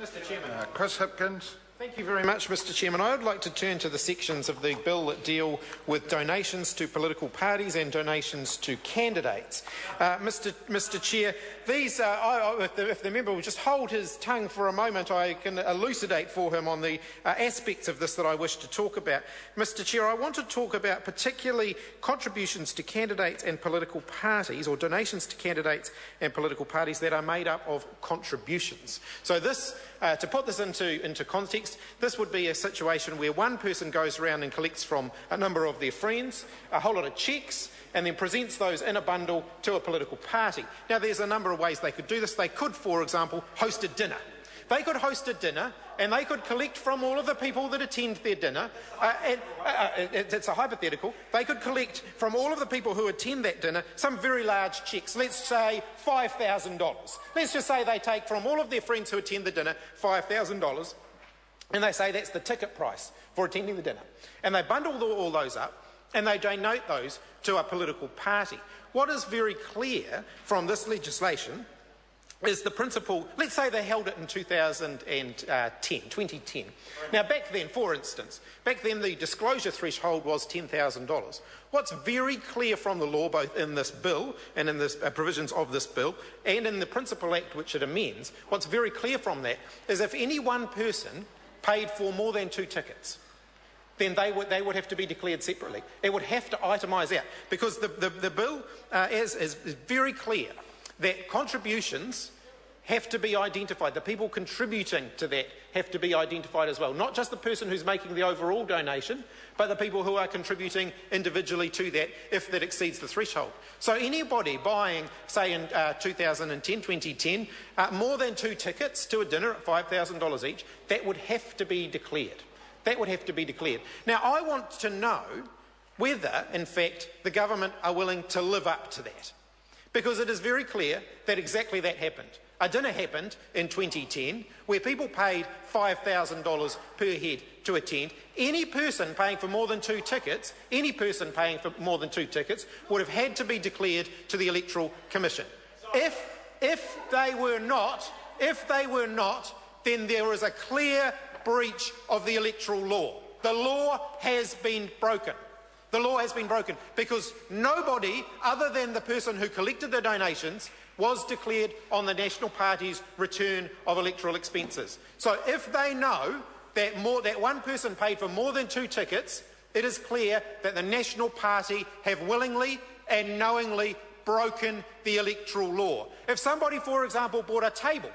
Mr Chairman. Chris Hipkins. Thank you very much, Mr Chairman. I would like to turn to the sections of the bill that deal with donations to political parties and donations to candidates. Mr Chair, these, if the member will just hold his tongue for a moment, I can elucidate for him on the aspects of this that I wish to talk about. Mr Chair, I want to talk about particularly contributions to candidates and political parties, or donations to candidates and political parties that are made up of contributions. So this, to put this into context, this would be a situation where one person goes around and collects from a number of their friends a whole lot of cheques and then presents those in a bundle to a political party. Now, there's a number of ways they could do this. They could, for example, host a dinner. They could host a dinner and they could collect from all of the people that attend their dinner, it's a hypothetical, they could collect from all of the people who attend that dinner some very large cheques, let's say $5,000. Let's just say they take from all of their friends who attend the dinner $5,000, and they say that's the ticket price for attending the dinner. And they bundle all those up and they donate those to a political party. What is very clear from this legislation is the principle. Let's say they held it in 2010. Now, back then, for instance, the disclosure threshold was $10,000. What's very clear from the law, both in this bill and in the provisions of this bill and in the Principal Act which it amends, what's very clear from that is if any one person paid for more than 2 tickets, then they would have to be declared separately. It would have to itemise out, because the bill is very clear that contributions have to be identified. The people contributing to that have to be identified as well. Not just the person who's making the overall donation, but the people who are contributing individually to that if that exceeds the threshold. So anybody buying, say in 2010, more than 2 tickets to a dinner at $5,000 each, that would have to be declared. That would have to be declared. Now, I want to know whether, in fact, the government are willing to live up to that. Because it is very clear that exactly that happened. A dinner happened in 2010 where people paid $5,000 per head to attend. Any person paying for more than 2 tickets, would have had to be declared to the Electoral Commission. If they were not, then there is a clear breach of the electoral law. The law has been broken. The law has been broken because nobody other than the person who collected the donations was declared on the National Party's return of electoral expenses. So if they know that one person paid for more than 2 tickets, it is clear that the National Party have willingly and knowingly broken the electoral law. If somebody, for example, bought a table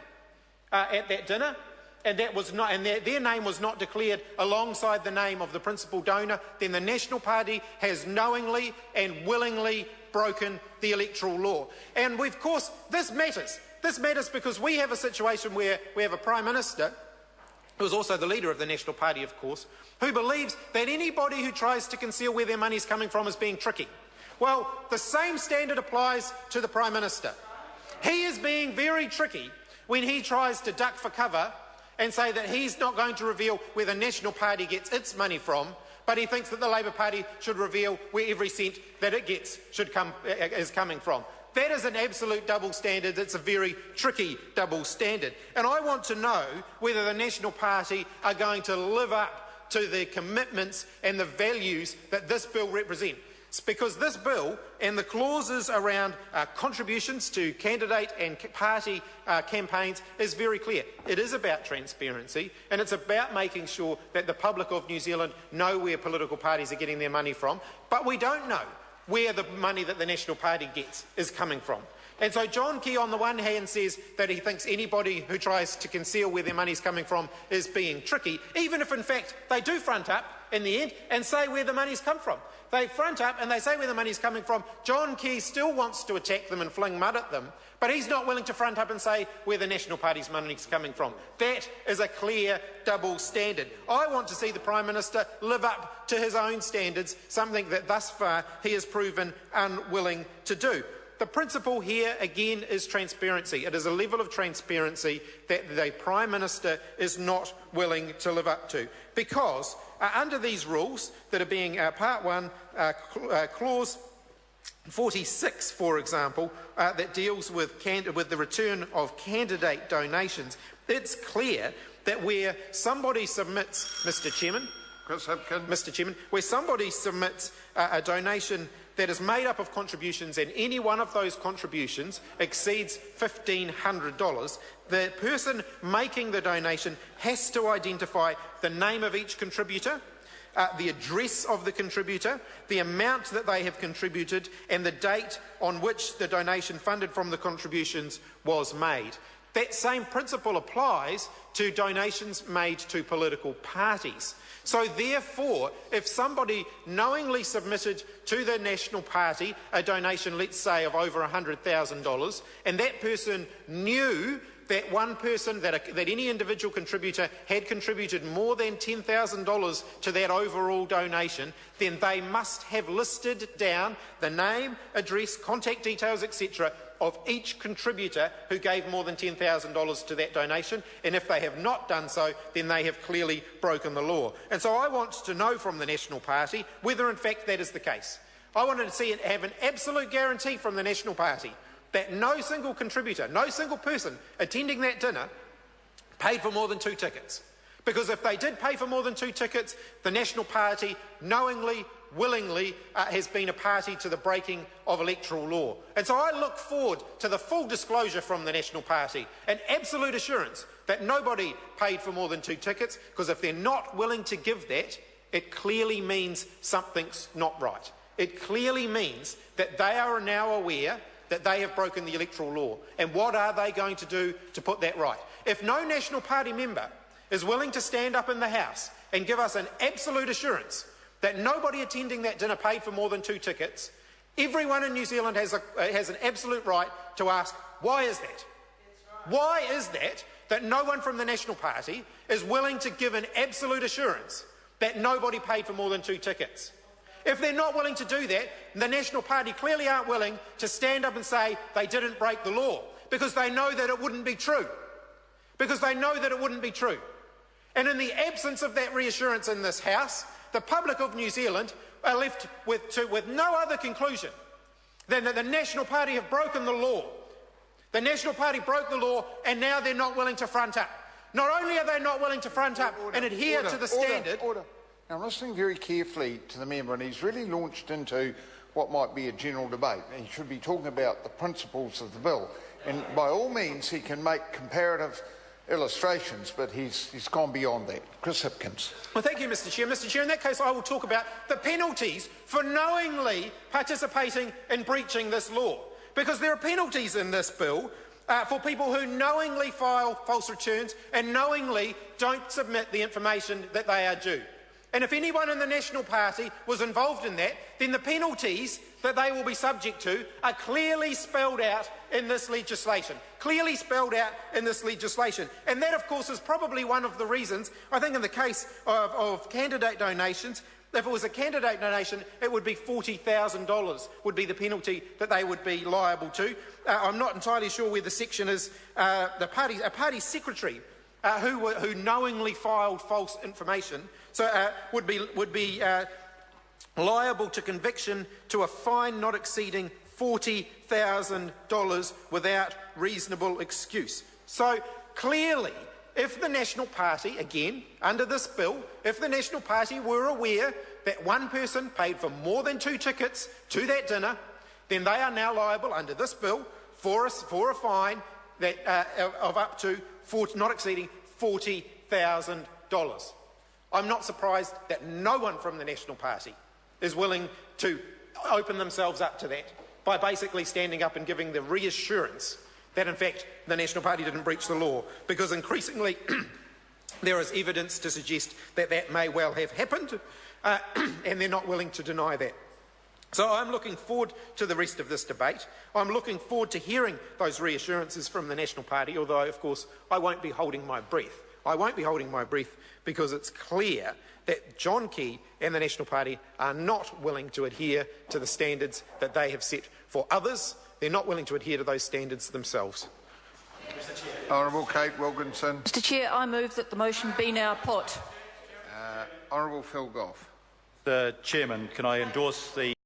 at that dinner, and their name was not declared alongside the name of the principal donor, then the National Party has knowingly and willingly broken the electoral law. And of course, this matters. This matters because we have a situation where we have a Prime Minister, who is also the leader of the National Party, of course, who believes that anybody who tries to conceal where their money is coming from is being tricky. Well, the same standard applies to the Prime Minister. He is being very tricky when he tries to duck for cover and say that he's not going to reveal where the National Party gets its money from, but he thinks that the Labour Party should reveal where every cent that it gets is coming from. That is an absolute double standard. It's a very tricky double standard. And I want to know whether the National Party are going to live up to the commitments and the values that this bill represents. Because this bill and the clauses around contributions to candidate and party campaigns is very clear. It is about transparency, and it's about making sure that the public of New Zealand know where political parties are getting their money from, but we don't know where the money that the National Party gets is coming from. And so John Key on the one hand says that he thinks anybody who tries to conceal where their money is coming from is being tricky, even if in fact they do front up in the end and say where the money's come from. They front up and they say where the money's coming from. John Key still wants to attack them and fling mud at them, but he's not willing to front up and say where the National Party's money is coming from. That is a clear double standard. I want to see the Prime Minister live up to his own standards, something that thus far he has proven unwilling to do. The principle here, again, is transparency. It is a level of transparency that the Prime Minister is not willing to live up to. Because under these rules that are being Part 1, Clause 46, for example, that deals with the return of candidate donations, it's clear that where somebody submits, Mr. Chairman, where somebody submits a donation that is made up of contributions and any one of those contributions exceeds $1,500, the person making the donation has to identify the name of each contributor, the address of the contributor, the amount that they have contributed, and the date on which the donation funded from the contributions was made. That same principle applies to donations made to political parties. So therefore, if somebody knowingly submitted to the National Party a donation, let's say, of over $100,000, and that person knew that one person, that any individual contributor had contributed more than $10,000 to that overall donation, then they must have listed down the name, address, contact details, etc., of each contributor who gave more than $10,000 to that donation, and if they have not done so, then they have clearly broken the law. And so I want to know from the National Party whether in fact that is the case. I wanted to see it have an absolute guarantee from the National Party that no single contributor, no single person attending that dinner paid for more than 2 tickets. Because if they did pay for more than 2 tickets, the National Party knowingly, willingly has been a party to the breaking of electoral law. And so I look forward to the full disclosure from the National Party and absolute assurance that nobody paid for more than 2 tickets, because if they're not willing to give that, it clearly means something's not right. It clearly means that they are now aware that they have broken the electoral law. And what are they going to do to put that right? If no National Party member is willing to stand up in the House and give us an absolute assurance that nobody attending that dinner paid for more than 2 tickets, everyone in New Zealand has an absolute right to ask, why is that? Why is that no one from the National Party is willing to give an absolute assurance that nobody paid for more than 2 tickets? If they're not willing to do that, the National Party clearly aren't willing to stand up and say they didn't break the law, because they know that it wouldn't be true. Because they know that it wouldn't be true. And in the absence of that reassurance in this House, the public of New Zealand are left with no other conclusion than that the National Party have broken the law. The National Party broke the law, and now they're not willing to front up. Not only are they not willing to front up and adhere to the standard... Now, I'm listening very carefully to the member, and he's really launched into what might be a general debate. He should be talking about the principles of the bill. And by all means, he can make comparative illustrations, but he's gone beyond that. Chris Hipkins. Well, thank you, Mr. Chair. Mr. Chair, in that case, I will talk about the penalties for knowingly participating in breaching this law. Because there are penalties in this bill for people who knowingly file false returns and knowingly don't submit the information that they are due. And if anyone in the National Party was involved in that, then the penalties that they will be subject to are clearly spelled out in this legislation. Clearly spelled out in this legislation. And that, of course, is probably one of the reasons, I think in the case of candidate donations, if it was a candidate donation, it would be $40,000 would be the penalty that they would be liable to. I'm not entirely sure where the section is. A party secretary who knowingly filed false information would be liable to conviction to a fine not exceeding $40,000 without reasonable excuse. So clearly, if the National Party, again, under this bill, if the National Party were aware that one person paid for more than 2 tickets to that dinner, then they are now liable under this bill for a fine that, of up to not exceeding $40,000. I'm not surprised that no one from the National Party is willing to open themselves up to that by basically standing up and giving the reassurance that, in fact, the National Party didn't breach the law, because increasingly there is evidence to suggest that that may well have happened, and they're not willing to deny that. So I'm looking forward to the rest of this debate. I'm looking forward to hearing those reassurances from the National Party, although, of course, I won't be holding my breath. I won't be holding my breath because it's clear that John Key and the National Party are not willing to adhere to the standards that they have set for others. They're not willing to adhere to those standards themselves. Honourable Kate Wilkinson. Mr. Chair, I move that the motion be now put. Honourable Phil Goff. The Chairman, can I endorse the